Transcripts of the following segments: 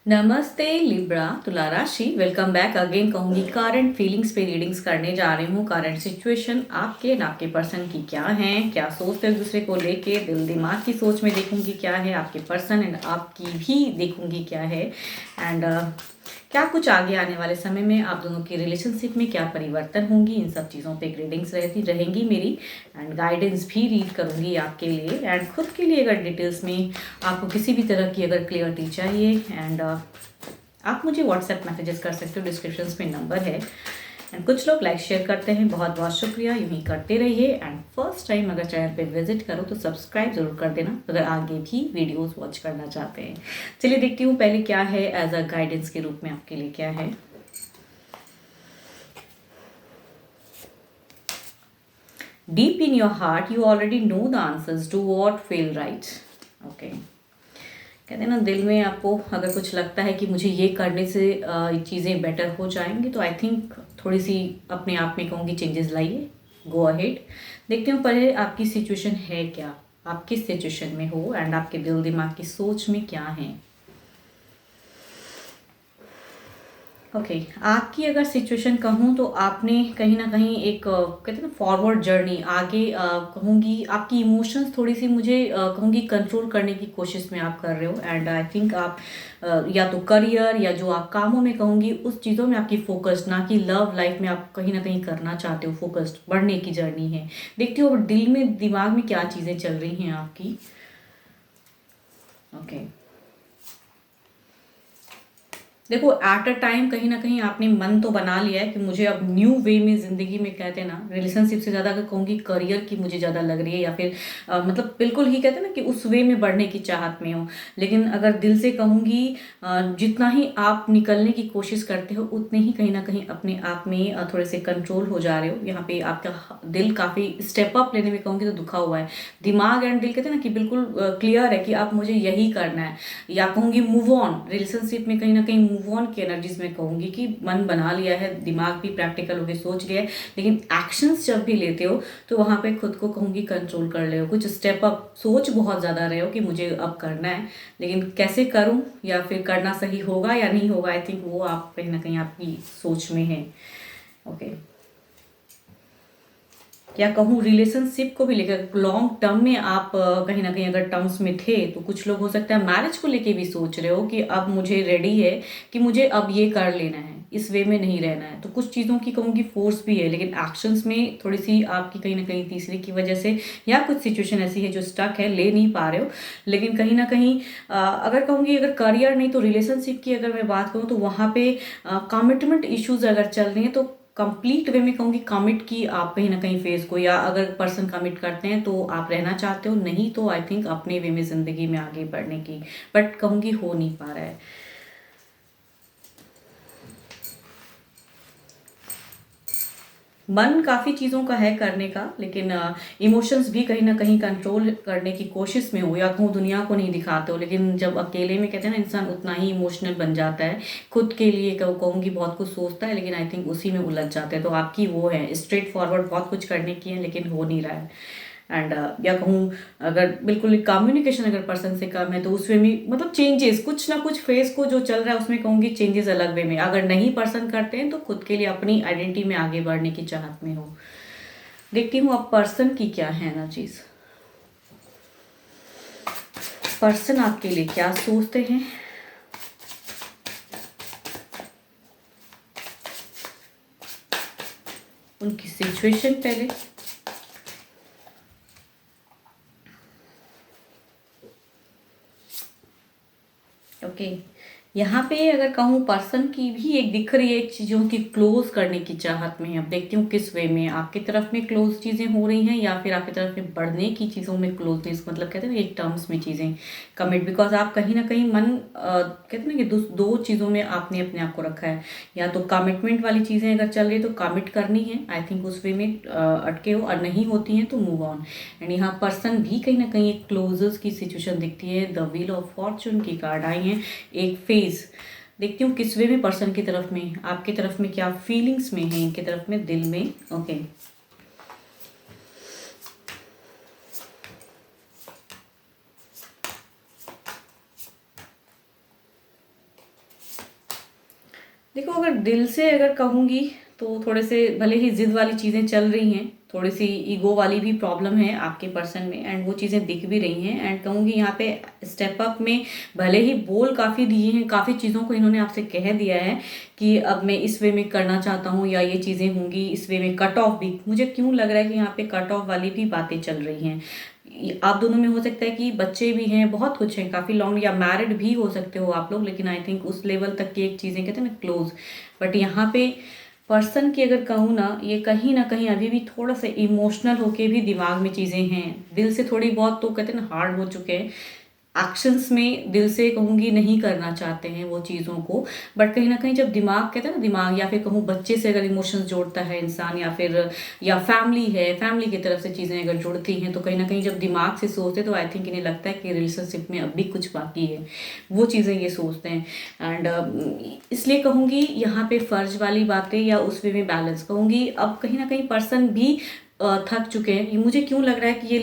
नमस्ते लिब्रा तुला राशि, वेलकम बैक अगेन। कहूंगी करंट फीलिंग्स पे रीडिंग्स करने जा रही हूँ। करंट सिचुएशन आपके एंड आपके पर्सन की क्या है, क्या सोचते हैं एक दूसरे को लेके, दिल दिमाग की सोच में देखूंगी क्या है आपके पर्सन, एंड आपकी भी देखूंगी क्या है। एंड क्या कुछ आगे आने वाले समय में आप दोनों की रिलेशनशिप में क्या परिवर्तन होंगी, इन सब चीज़ों पे रीडिंग्स रहती रहेंगी मेरी। एंड गाइडेंस भी रीड करूंगी आपके लिए, एंड खुद के लिए अगर डिटेल्स में आपको किसी भी तरह की अगर क्लियरिटी चाहिए, एंड आप मुझे व्हाट्सएप मैसेजेस कर सकते हो, डिस्क्रिप्शन में नंबर है। एंड कुछ लोग लाइक शेयर करते हैं, बहुत बहुत शुक्रिया, यूं ही करते रहिए। एंड फर्स्ट टाइम अगर चैनल पे विजिट करो तो सब्सक्राइब जरूर कर देना अगर आगे भी वीडियोस वॉच करना चाहते हैं। चलिए देखती हूँ पहले क्या है एज अ गाइडेंस के रूप में आपके लिए क्या है। Deep in your heart you already know the answers, do what feel right. Okay, कहते हैं ना, दिल में आपको अगर कुछ लगता है कि मुझे ये करने से चीज़ें बेटर हो जाएंगी, तो आई थिंक थोड़ी सी अपने आप में कहूँगी चेंजेस लाइए। गो अहेड, देखते हो पहले आपकी सिचुएशन है क्या, आप किस सिचुएशन में हो, एंड आपके दिल दिमाग की सोच में क्या है। ओके, आपकी अगर सिचुएशन कहूँ तो आपने कहीं ना कहीं एक कहते हैं ना फॉरवर्ड जर्नी आगे, कहूँगी आपकी इमोशंस थोड़ी सी मुझे कहूँगी कंट्रोल करने की कोशिश में आप कर रहे हो। एंड आई थिंक आप या तो करियर या जो आप कामों में कहूँगी उस चीज़ों में आपकी फोकस, ना कि लव लाइफ में आप कहीं ना कहीं करना चाहते हो, फोकस्ड बढ़ने की जर्नी है। देखते हो दिल में दिमाग में क्या चीज़ें चल रही हैं आपकी। ओके, देखो एट अ टाइम कहीं ना कहीं आपने मन तो बना लिया है कि मुझे अब न्यू वे में ज़िंदगी में, कहते हैं ना रिलेशनशिप से ज़्यादा अगर कहूँगी करियर की मुझे ज़्यादा लग रही है, या फिर मतलब बिल्कुल ही कहते हैं ना कि उस वे में बढ़ने की चाहत में हो। लेकिन अगर दिल से कहूँगी जितना ही आप निकलने की कोशिश करते हो उतने ही कहीं ना कहीं अपने आप में थोड़े से कंट्रोल हो जा रहे हो। यहाँ पे आपका दिल काफ़ी स्टेप अप लेने में कहूँगी तो दुखा हुआ है। दिमाग एंड दिल कहते हैं ना कि बिल्कुल क्लियर है कि आप मुझे यही करना है, या कहूँगी मूव ऑन, रिलेशनशिप में कहीं ना कहीं मूव ऑन की एनर्जीज में कहूँगी कि मन बना लिया है, दिमाग भी प्रैक्टिकल होकर सोच लिया है, लेकिन एक्शंस जब भी लेते हो तो वहाँ पे खुद को कहूँगी कंट्रोल कर ले हो। कुछ स्टेप अप सोच बहुत ज़्यादा रहे हो कि मुझे अब करना है, लेकिन कैसे करूँ या फिर करना सही होगा या नहीं होगा, आई थिंक वो आप कहीं ना कहीं आपकी सोच में है। ओके, या कहूँ रिलेशनशिप को भी लेकर लॉन्ग टर्म में आप कहीं ना कहीं अगर टर्म्स में थे तो कुछ लोग हो सकता है मैरिज को लेके भी सोच रहे हो कि अब मुझे रेडी है कि मुझे अब ये कर लेना है, इस वे में नहीं रहना है। तो कुछ चीज़ों की कहूँगी फोर्स भी है, लेकिन एक्शंस में थोड़ी सी आपकी कहीं ना कहीं तीसरे की वजह से, या कुछ सिचुएशन ऐसी है जो स्टक है, ले नहीं पा रहे हो। लेकिन कहीं ना कहीं अगर कहूँगी अगर करियर नहीं तो रिलेशनशिप की अगर मैं बात करूँ तो वहाँ पे कमिटमेंट इश्यूज अगर चल रही हैं तो कंप्लीट वे में कहूँगी कमिट की आप कहीं ना कहीं फेस को, या अगर पर्सन कमिट करते हैं तो आप रहना चाहते हो, नहीं तो आई थिंक अपने वे में ज़िंदगी में आगे बढ़ने की, बट कहूँगी हो नहीं पा रहा है। मन काफ़ी चीज़ों का है करने का, लेकिन इमोशंस भी कहीं ना कहीं कंट्रोल करने की कोशिश में हो, या कहूँ दुनिया को नहीं दिखाते हो, लेकिन जब अकेले में कहते हैं ना इंसान उतना ही इमोशनल बन जाता है, खुद के लिए कहूँगी बहुत कुछ सोचता है, लेकिन आई थिंक उसी में उलझ जाता है। तो आपकी वो है स्ट्रेट फॉरवर्ड बहुत कुछ करने की है, लेकिन हो नहीं रहा है। एंड या कहूँ अगर बिल्कुल कम्युनिकेशन अगर पर्सन से कम है तो उसमें भी मतलब चेंजेस, कुछ ना कुछ फेस को जो चल रहा है उसमें कहूँगी चेंजेस अलग वे में अगर नहीं पर्सन करते हैं तो खुद के लिए अपनी आइडेंटिटी में आगे बढ़ने की चाहत में हो। देखती हूँ अब पर्सन की क्या है ना चीज़, पर्सन आपके लिए क्या सोचते हैं, उनकी सिचुएशन पहले। ओके, यहाँ पे अगर कहूँ पर्सन की भी एक दिख रही है चीज़ों की क्लोज करने की चाहत में है। अब देखती हूँ किस वे में आपकी तरफ में क्लोज चीज़ें हो रही हैं, या फिर आपकी तरफ में बढ़ने की चीज़ों में क्लोजनेस, मतलब कहते हैं ना एक टर्म्स में चीज़ें कमिट, बिकॉज आप कहीं ना कहीं मन कहते हैं ना कि दो चीज़ों में आपने अपने आप को रखा है, या तो कमिटमेंट वाली चीज़ें अगर चल रही है तो कमिट करनी है, आई थिंक उस वे में अटके हो, और नहीं होती हैं तो मूव ऑन। एंड यहाँ पर्सन भी कहीं ना कहीं एक क्लोजर्स की सिचुएशन दिखती है, द व्हील ऑफ फॉर्चून की कार्ड आई हैं, एक फेज। देखती हूँ किस वे में पर्सन की तरफ में, आपकी तरफ में क्या फीलिंग्स में है, इनकी तरफ में दिल में। ओके, देखो, अगर दिल से अगर कहूँगी तो थोड़े से भले ही ज़िद वाली चीज़ें चल रही हैं, थोड़ी सी ईगो वाली भी प्रॉब्लम है आपके पर्सन में, एंड वो चीज़ें दिख भी रही हैं। एंड कहूँगी यहाँ पे स्टेप अप में भले ही बोल काफ़ी दिए हैं, काफ़ी चीज़ों को इन्होंने आपसे कह दिया है कि अब मैं इस वे में करना चाहता हूँ या ये चीज़ें होंगी इस वे में। कट ऑफ भी मुझे क्यों लग रहा है कि यहाँ पे कट ऑफ वाली भी बातें चल रही हैं। आप दोनों में हो सकता है कि बच्चे भी हैं, बहुत कुछ हैं, काफ़ी लॉन्ग, या मैरिड भी हो सकते हो आप लोग, लेकिन आई थिंक उस लेवल तक की एक चीज़ें कहते हैं ना क्लोज। बट यहाँ पे पर्सन की अगर कहूँ ना कहीं अभी भी थोड़ा सा इमोशनल होके भी दिमाग में चीज़ें हैं, दिल से थोड़ी बहुत तो कहते हैं ना हार्ड हो चुके हैं, एक्शंस में दिल से कहूँगी नहीं करना चाहते हैं वो चीज़ों को। बट कहीं ना कहीं जब दिमाग कहते हैं ना, दिमाग या फिर कहूँ बच्चे से अगर इमोशंस जोड़ता है इंसान, या फिर या फैमिली है, फैमिली की तरफ से चीज़ें अगर जुड़ती हैं, तो कहीं ना कहीं जब दिमाग से सोचते तो आई थिंक इन्हें लगता है कि रिलेशनशिप में अब भी कुछ बाकी है, वो चीज़ें ये सोचते हैं। एंड इसलिए कहूँगी यहाँ पे फर्ज वाली बातें या उस वे में बैलेंस कहूँगी, अब कहीं ना कहीं पर्सन भी थक चुके हैं। ये मुझे क्यों लग रहा है कि ये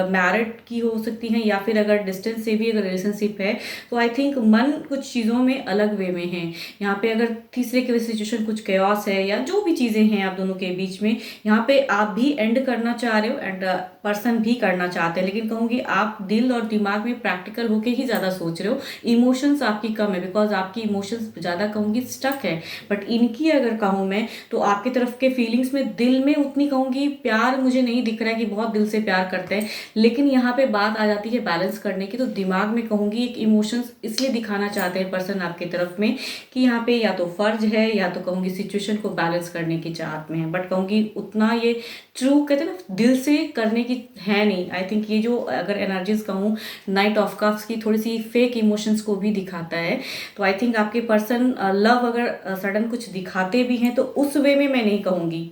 मैरिड की हो सकती हैं, या फिर अगर डिस्टेंस से भी अगर रिलेशनशिप है तो आई थिंक मन कुछ चीज़ों में अलग वे में है। यहाँ पे अगर तीसरे की सिचुएशन कुछ केओस है या जो भी चीज़ें हैं आप दोनों के बीच में, यहाँ पे आप भी एंड करना चाह रहे हो एंड पर्सन भी करना चाहते हैं, लेकिन कहूँगी आप दिल और दिमाग में प्रैक्टिकल होके ही ज़्यादा सोच रहे हो। इमोशंस आपकी कम है, बिकॉज आपकी इमोशंस ज़्यादा कहूँगी स्टक है। बट इनकी अगर कहूँ मैं तो आपकी तरफ के फीलिंग्स में दिल में उतनी कहूँगी प्यार मुझे नहीं दिख रहा है कि बहुत दिल से प्यार करते हैं। लेकिन यहाँ पे बात आ जाती है बैलेंस करने की, तो दिमाग में कहूँगी एक इमोशंस इसलिए दिखाना चाहते हैं पर्सन आपकी तरफ में कि यहाँ पे या तो फर्ज है या तो कहूँगी सिचुएशन को बैलेंस करने की चाहत में है। बट कहूँगी उतना ये ट्रू कहते हैं ना दिल से करने की है नहीं। आई थिंक ये जो अगर एनर्जीज कहूँ नाइट ऑफ कप्स की, थोड़ी सी फेक इमोशंस को भी दिखाता है। तो आई थिंक आपके पर्सन लव अगर सडन कुछ दिखाते भी हैं तो उस वे में मैं नहीं कहूँगी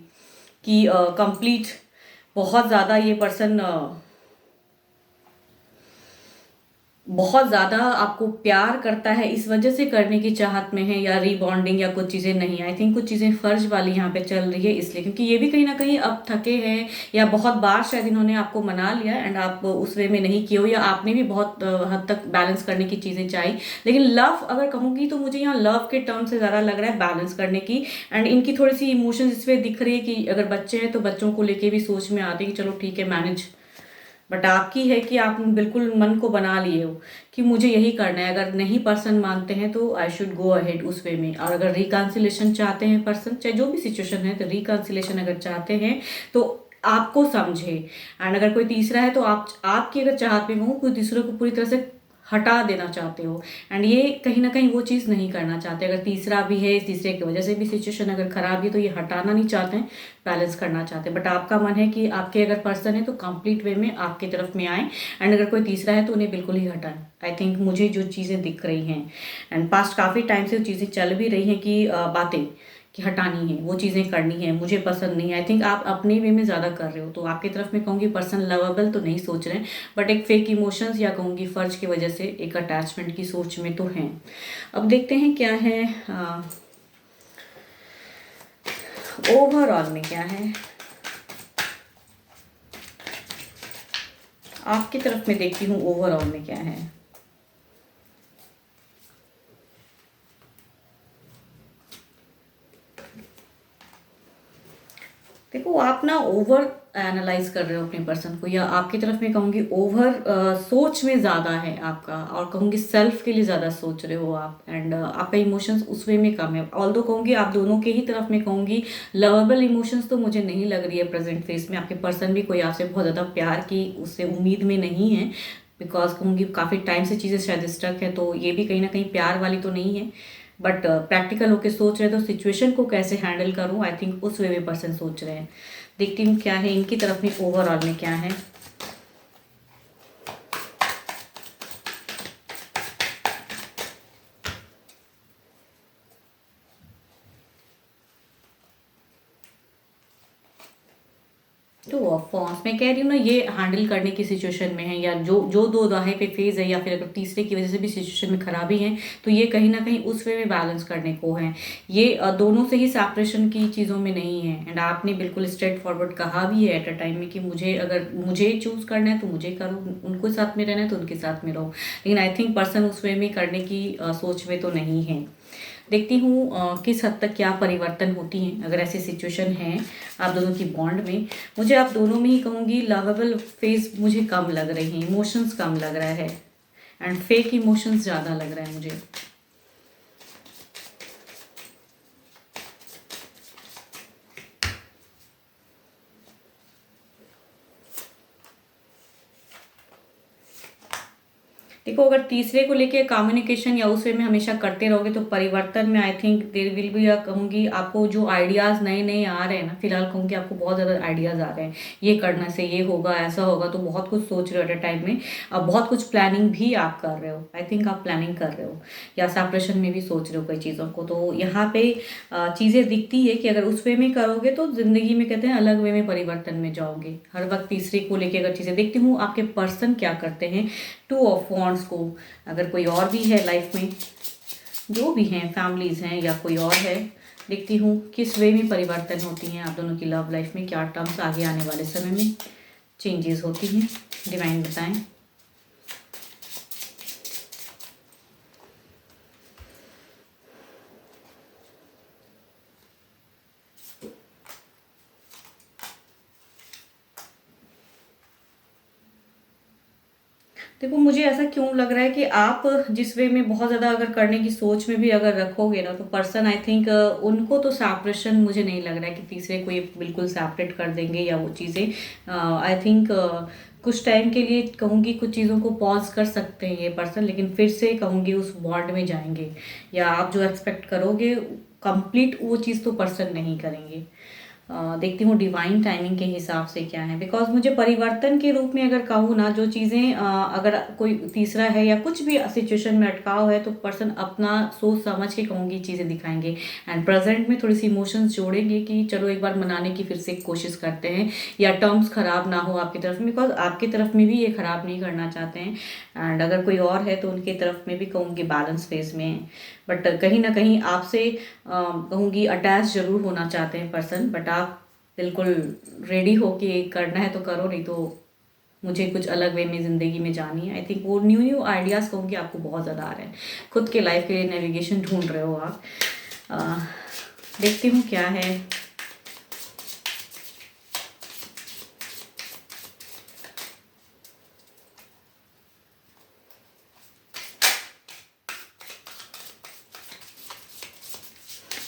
कि कंप्लीट बहुत ज़्यादा ये पर्सन बहुत ज़्यादा आपको प्यार करता है इस वजह से करने की चाहत में है, या रीबॉन्डिंग या कुछ चीज़ें नहीं। आई थिंक कुछ चीज़ें फर्ज वाली यहाँ पे चल रही है इसलिए, क्योंकि ये भी कहीं ना कहीं अब थके हैं, या बहुत बार शायद इन्होंने आपको मना लिया एंड आप उस वे में नहीं किए हो, या आपने भी बहुत हद तक बैलेंस करने की चीज़ें चाही। लेकिन लव अगर कहूँगी तो मुझे यहाँ लव के टर्म से ज़्यादा लग रहा है बैलेंस करने की। एंड इनकी थोड़ी सी इमोशंस इस पर दिख रही है कि अगर बच्चे हैं तो बच्चों को लेके भी सोच में आते हैं कि चलो ठीक है मैनेज। बट आपकी है कि आप बिल्कुल मन को बना लिए हो कि मुझे यही करना है। अगर नहीं पर्सन मानते हैं तो आई शुड गो अहेड उस वे में। और अगर रिकन्सिलेशन चाहते हैं पर्सन, चाहे जो भी सिचुएशन है, तो रिकन्सिलेशन अगर चाहते हैं तो आपको समझे। एंड अगर कोई तीसरा है तो आपकी अगर चाहत में हो कोई दूसरे को पूरी तरह से हटा देना चाहते हो, एंड ये कहीं ना कहीं वो चीज़ नहीं करना चाहते। अगर तीसरा भी है, इस तीसरे की वजह से भी सिचुएशन अगर खराब है तो ये हटाना नहीं चाहते हैं, बैलेंस करना चाहते हैं। बट आपका मन है कि आपके अगर पर्सन है तो कंप्लीट वे में आपकी तरफ में आए, एंड अगर कोई तीसरा है तो उन्हें बिल्कुल ही हटाएं। आई थिंक मुझे जो चीज़ें दिख रही हैं, एंड पास्ट काफ़ी टाइम से चीज़ें चल भी रही हैं कि बातें कि हटानी है, वो चीज़ें करनी है, मुझे पसंद नहीं है। आई थिंक आप अपने वे में ज़्यादा कर रहे हो, तो आपकी तरफ में कहूँगी पर्सन लवेबल तो नहीं सोच रहे हैं, बट एक फेक इमोशंस या कहूँगी फर्ज की वजह से एक अटैचमेंट की सोच में तो हैं। अब देखते हैं क्या है ओवरऑल में क्या है आपकी तरफ में। देखती हूँ ओवरऑल में क्या है। देखो, आप ना ओवर एनालाइज कर रहे हो अपने पर्सन को, या आपकी तरफ में कहूँगी ओवर सोच में ज़्यादा है आपका, और कहूँगी सेल्फ के लिए ज़्यादा सोच रहे हो आप, एंड आपका इमोशंस उस वे में कम है। ऑल्दो कहूँगी आप दोनों के ही तरफ में कहूँगी लवेबल इमोशंस तो मुझे नहीं लग रही है प्रेजेंट फेस में। आपके पर्सन भी कोई आपसे बहुत ज़्यादा प्यार की उससे उम्मीद में नहीं है, बिकॉज कहूँगी काफ़ी टाइम से चीज़ें शायद स्टक है, तो ये भी कहीं ना कहीं प्यार वाली तो नहीं है। बट प्रैक्टिकल होके सोच रहे हैं तो सिचुएशन को कैसे हैंडल करूँ, आई थिंक उस वे में पर्सन सोच रहे हैं। देखती हूँ क्या है इनकी तरफ में ओवरऑल में क्या है। टू ऑफ वॉन्ड्स मैं कह रही हूँ ना, ये हैंडल करने की सिचुएशन में है, या जो जो दो राहें पे फेज है, या फिर अगर तीसरे की वजह से भी सिचुएशन में खराबी है, तो ये कहीं ना कहीं उस वे में बैलेंस करने को है। ये दोनों से ही सेपरेशन की चीज़ों में नहीं है। एंड आपने बिल्कुल स्ट्रेट फॉरवर्ड कहा भी है एट अ टाइम में कि मुझे, अगर मुझे चूज करना है तो मुझे करो, उनको साथ में रहना है तो उनके साथ में रहो। लेकिन आई थिंक पर्सन उस वे में करने की सोच में तो नहीं है। देखती हूँ किस हद तक क्या परिवर्तन होती हैं अगर ऐसी सिचुएशन है आप दोनों की बॉन्ड में। मुझे आप दोनों में ही कहूँगी लवेबल फेज मुझे कम लग रही हैं, इमोशंस कम लग रहा है, एंड फेक इमोशंस ज़्यादा लग रहा है मुझे। देखो, अगर तीसरे को लेके कम्युनिकेशन या उस वे में हमेशा करते रहोगे तो परिवर्तन में आई थिंक देर विल भी, या कहूँगी आपको जो आइडियाज़ नए नए आ रहे हैं ना, फिलहाल कहूँगी आपको बहुत ज़्यादा आइडियाज़ आ रहे हैं, ये करने से ये होगा, ऐसा होगा, तो बहुत कुछ सोच रहे हो एट अ टाइम में। अब बहुत कुछ प्लानिंग भी आप कर रहे हो, आई थिंक आप प्लानिंग कर रहे हो या सेपरेशन में भी सोच रहे हो कई चीज़ों को। तो यहाँ पे चीज़ें दिखती है कि अगर उस वे में करोगे तो ज़िंदगी में कहते हैं अलग वे में परिवर्तन में जाओगे। हर वक्त तीसरे को लेके अगर चीज़ें देखती हूँ, आपके पर्सन क्या करते हैं, टू ऑफ वॉन्ड्स को, अगर कोई और भी है लाइफ में, जो भी हैं, फैमिलीज हैं या कोई और है, देखती हूँ किस वे में परिवर्तन होती हैं आप दोनों की लव लाइफ में, क्या टर्म्स आगे आने वाले समय में चेंजेस होती हैं, डिवाइन बताएं। देखो, मुझे ऐसा क्यों लग रहा है कि आप जिस वे में बहुत ज़्यादा अगर करने की सोच में भी अगर रखोगे ना, तो पर्सन आई थिंक उनको तो सेपरेशन मुझे नहीं लग रहा है कि तीसरे को ये बिल्कुल सेपरेट कर देंगे या वो चीज़ें। आई थिंक कुछ टाइम के लिए कहूँगी कुछ चीज़ों को पॉज कर सकते हैं ये पर्सन, लेकिन फिर से कहूँगी उस बॉन्ड में जाएंगे, या आप जो एक्सपेक्ट करोगे कंप्लीट वो चीज़ तो पर्सन नहीं करेंगे। देखती हूँ डिवाइन टाइमिंग के हिसाब से क्या है, बिकॉज मुझे परिवर्तन के रूप में अगर कहूँ ना, जो चीज़ें अगर कोई तीसरा है या कुछ भी सिचुएशन में अटकाव है, तो पर्सन अपना सोच समझ के कहूँगी चीज़ें दिखाएंगे, एंड प्रेजेंट में थोड़ी सी इमोशंस जोड़ेंगे कि चलो एक बार मनाने की फिर से कोशिश करते हैं, या टर्म्स खराब ना हो आपकी तरफ में, बिकॉज आपकी तरफ में भी ये खराब नहीं करना चाहते हैं। एंड अगर कोई और है तो उनकी तरफ में भी कहूँगी बैलेंस फेज में है, बट कहीं ना कहीं आपसे कहूँगी अटैच जरूर होना चाहते हैं पर्सन, बट आप बिल्कुल रेडी हो कि करना है तो करो, नहीं तो मुझे कुछ अलग वे में ज़िंदगी में जानी है। आई थिंक वो न्यू न्यू आइडियाज़ कहूँगी आपको बहुत ज़्यादा आ रहे हैं, खुद के लाइफ के लिए नेविगेशन ढूंढ रहे हो आप। अ, देखती हूँ क्या है।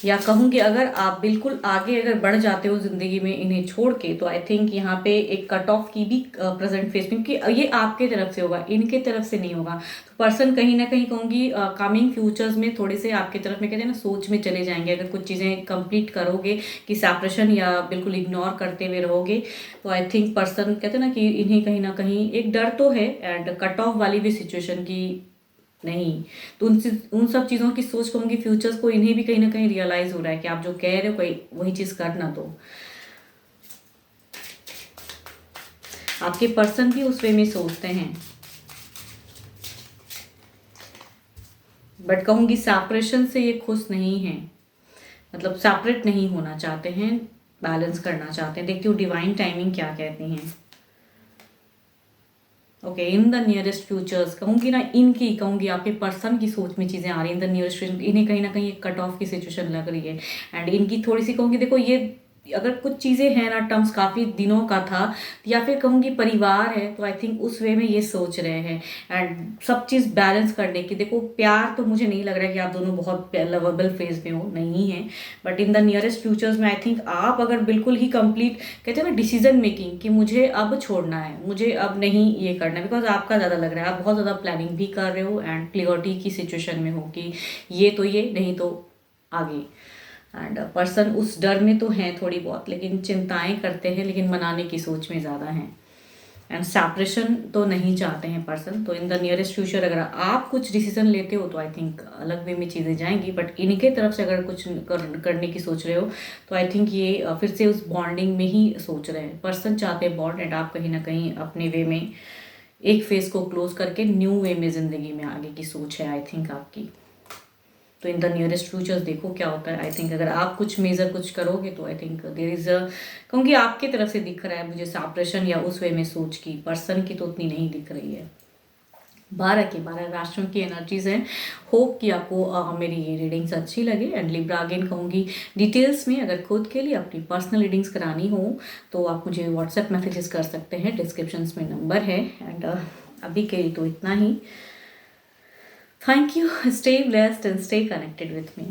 या कहूँगी अगर आप बिल्कुल आगे अगर बढ़ जाते हो ज़िंदगी में इन्हें छोड़ के, तो आई थिंक यहाँ पे एक कट ऑफ की भी प्रेजेंट फेस में, क्योंकि ये आपके तरफ से होगा, इनके तरफ से नहीं होगा। तो पर्सन कहीं ना कहीं कहूँगी कमिंग फ्यूचर्स में थोड़े से आपकी तरफ में कहते हैं ना सोच में चले जाएंगे, अगर कुछ चीज़ें कंप्लीट करोगे कि सेपरेशन या बिल्कुल इग्नोर करते हुए रहोगे, तो आई थिंक पर्सन कहते हैं ना कि इन्हें कहीं ना कहीं एक डर तो है, एंड कट ऑफ वाली भी सिचुएशन की नहीं। तो उन सब चीज़ों की सोच कहूँगी फ्यूचर्स को इन्हें भी कहीं ना कहीं रियलाइज हो रहा है कि आप जो कह रहे हो कोई वही चीज़ करना, तो आपके पर्सन भी उस वे में सोचते हैं, बट कहूँगी सेपरेशन से ये खुश नहीं है, मतलब सेपरेट नहीं होना चाहते हैं, बैलेंस करना चाहते हैं। देखती हूँ डिवाइन टाइमिंग क्या कहती हैं। Okay, in the nearest futures कहूँगी ना, इनकी कहूँगी आपके पर्सन की सोच में चीज़ें आ रही हैं, इन द नियरेस्ट, इन्हें कहीं ना कहीं एक कट ऑफ की सिचुएशन लग रही है, एंड इनकी थोड़ी सी कहूँगी, देखो ये अगर कुछ चीज़ें हैं ना, टर्म्स काफ़ी दिनों का था, या फिर कहूँगी परिवार है, तो आई थिंक उस वे में ये सोच रहे हैं, एंड सब चीज़ बैलेंस करने की। देखो, प्यार तो मुझे नहीं लग रहा है कि आप दोनों बहुत लवेबल फेज में हो, नहीं है, but in the nearest futures में आई थिंक आप अगर बिल्कुल ही कंप्लीट कहते हैं ना डिसीजन मेकिंग कि मुझे अब छोड़ना है, मुझे अब नहीं ये करना है, बिकॉज आपका ज़्यादा लग रहा है आप बहुत ज़्यादा प्लानिंग भी कर रहे हो, एंड क्लियरिटी की सिचुएशन में हो कि ये तो ये नहीं तो आगे। एंड पर्सन उस डर में तो हैं थोड़ी बहुत, लेकिन चिंताएं करते हैं, लेकिन मनाने की सोच में ज़्यादा हैं। एंड सेपरेशन तो नहीं चाहते हैं पर्सन। तो इन द नियरेस्ट फ्यूचर अगर आप कुछ डिसीजन लेते हो तो आई थिंक अलग वे में चीज़ें जाएंगी, बट इनके तरफ से अगर कुछ करने की सोच रहे हो तो आई थिंक ये फिर से उस बॉन्डिंग में ही सोच रहे हैं। पर्सन चाहते हैं बॉन्ड, एंड आप कहीं ना कहीं अपने वे में एक फेस को क्लोज करके न्यू वे में ज़िंदगी में आगे की सोच है आई थिंक आपकी। तो इन द नियरेस्ट फ्यूचर्स देखो क्या होता है। आई थिंक अगर आप कुछ मेजर कुछ करोगे तो I think there is a, कहूँगी आपकी तरफ से दिख रहा है मुझे सेपरेशन या उस वे में सोच की, पर्सन की तो उतनी नहीं दिख रही है। 12 की 12 राशियों की एनर्जीज हैं। होप कि आपको मेरी ये रीडिंग्स अच्छी लगे। एंड लिब्रा अगेन कहूँगी डिटेल्स में अगर खुद के लिए अपनी पर्सनल रीडिंग्स करानी हो तो आप मुझे व्हाट्सएप मैसेजेस कर सकते हैं, डिस्क्रिप्शन में नंबर है। एंड अभी के लिए तो इतना ही। Thank you. Stay blessed and stay connected with me.